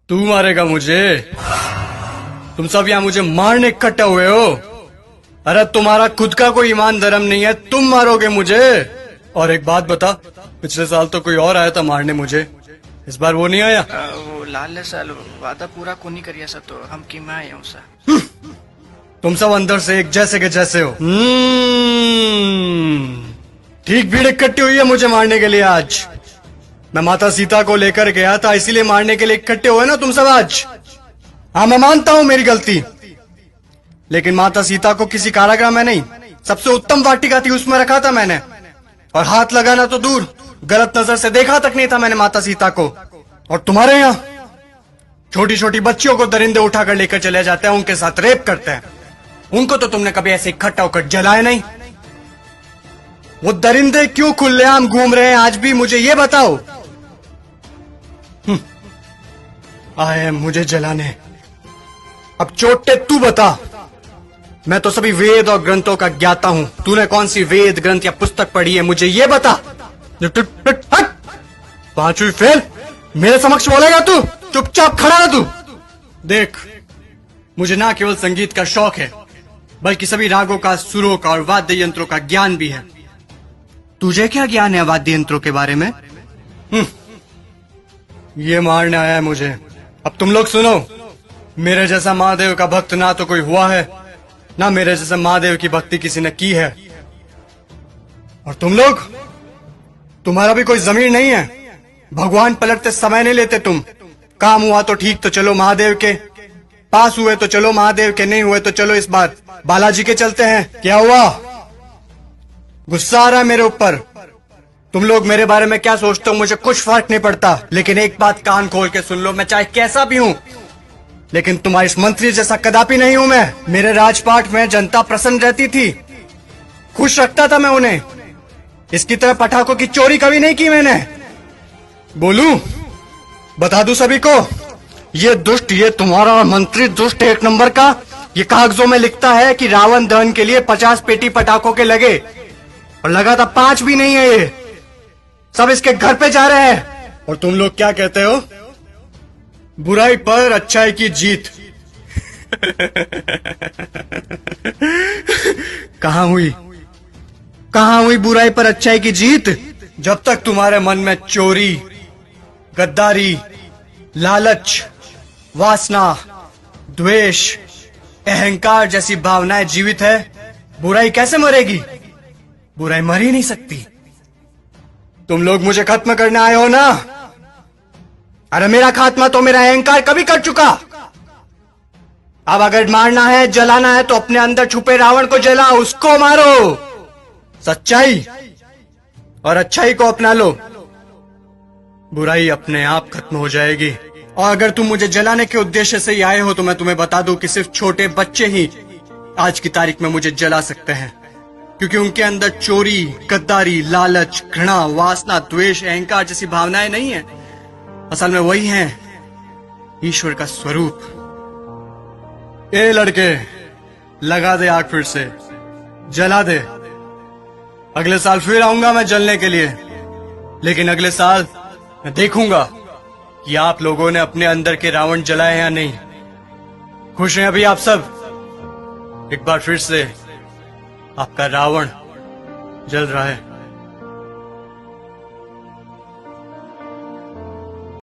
तू मारेगा मुझे? तुम सब यहाँ मुझे मारने इकट्ठे हुए हो? अरे तुम्हारा खुद का कोई ईमान धर्म नहीं है, तुम मारोगे मुझे? और एक बात बता, पिछले साल तो कोई और आया था मारने मुझे, इस बार वो नहीं आया? वो लाल साल वादा पूरा कोनी करिया सा तो हम की मैं आया हूँ सा। तुम सब अंदर से एक जैसे के जैसे हो। ठीक भीड़ इकट्ठी हुई है मुझे मारने के लिए आज। मैं माता सीता को लेकर गया था, इसीलिए मारने के लिए इकट्ठे हुए ना तुम सब आज। हाँ, मैं मानता हूँ मेरी गलती, लेकिन माता सीता को किसी कारागृह में नहीं, सबसे उत्तम वाटिका थी उसमें रखा था मैंने। और हाथ लगाना तो दूर, गलत नजर से देखा तक नहीं था मैंने माता सीता को। और तुम्हारे यहाँ छोटी छोटी बच्चियों को दरिंदे उठाकर लेकर चले जाते हैं, उनके साथ रेप करते हैं। उनको तो तुमने कभी ऐसे इकट्ठा होकर जलाया नहीं। वो दरिंदे क्यों खुलेआम घूम रहे हैं आज भी, मुझे ये बताओ। आए मुझे जलाने। अब चोटे तू बता। मैं तो सभी वेद और ग्रंथों का ज्ञाता हूं, तूने कौन सी वेद ग्रंथ या पुस्तक पढ़ी है, मुझे ये बता। पांचवी फेल मेरे समक्ष बोलेगा तू? चुपचाप खड़ा रह तू। देख, मुझे ना केवल संगीत का शौक है, बल्कि सभी रागों का, सुरों का और वाद्य यंत्रों का ज्ञान भी है। तुझे क्या ज्ञान है वाद्य यंत्रों के बारे में? ये मारने आया है मुझे। अब तुम लोग सुनो, मेरे जैसा महादेव का भक्त ना तो कोई हुआ है, ना मेरे जैसा महादेव की भक्ति किसी ने की है। और तुम लोग, तुम्हारा भी कोई जमीर नहीं है। भगवान पलटते समय नहीं लेते तुम। काम हुआ तो ठीक, तो चलो महादेव के पास, हुए तो चलो महादेव के, नहीं हुए तो चलो इस बार बालाजी के चलते हैं। क्या हुआ? गुस्सा आ रहा है मेरे ऊपर? तुम लोग मेरे बारे में क्या सोचते हो मुझे कुछ फर्क नहीं पड़ता, लेकिन एक बात कान खोल के सुन लो, मैं चाहे कैसा भी हूं, लेकिन तुम्हारी इस मंत्री जैसा कदापि नहीं हूं मैं। मेरे राजपाट में जनता प्रसन्न रहती थी, खुश रखता था मैं उन्हें। इसकी तरह पटाखों की चोरी कभी नहीं की मैंने। बोलूं, बता दूं सभी को, ये दुष्ट, ये तुम्हारा मंत्री दुष्ट एक नंबर का, ये कागजों में लिखता है कि रावण दहन के लिए 50 पेटी पटाखों के लगे, और लगा था 5 भी नहीं है, ये सब इसके घर पे जा रहे हैं। और तुम लोग क्या कहते हो? बुराई पर अच्छाई की जीत। कहां हुई, कहां हुई बुराई पर अच्छाई की जीत? जब तक तुम्हारे मन में चोरी, गद्दारी, लालच, वासना, द्वेष, अहंकार जैसी भावनाएं जीवित है, बुराई कैसे मरेगी? बुराई मर ही नहीं सकती। तुम लोग मुझे खत्म करने आए हो ना? अरे मेरा खात्मा तो मेरा अहंकार कभी कर चुका। अब अगर मारना है, जलाना है, तो अपने अंदर छुपे रावण को जलाओ, उसको मारो। सच्चाई और अच्छाई को अपना लो, बुराई अपने आप खत्म हो जाएगी। और अगर तुम मुझे जलाने के उद्देश्य से ही आए हो, तो मैं तुम्हें बता दूं कि सिर्फ छोटे बच्चे ही आज की तारीख में मुझे जला सकते हैं, क्योंकि उनके अंदर चोरी, गद्दारी, लालच, घृणा, वासना, द्वेष, अहंकार जैसी भावनाएं नहीं है। असल में वही हैं ईश्वर का स्वरूप। ए लड़के, लगा दे आग, फिर से जला दे। अगले साल फिर आऊंगा मैं जलने के लिए, लेकिन अगले साल मैं देखूंगा कि आप लोगों ने अपने अंदर के रावण जलाए या नहीं। खुश हैं अभी आप सब? एक बार फिर से आपका रावण जल रहा है।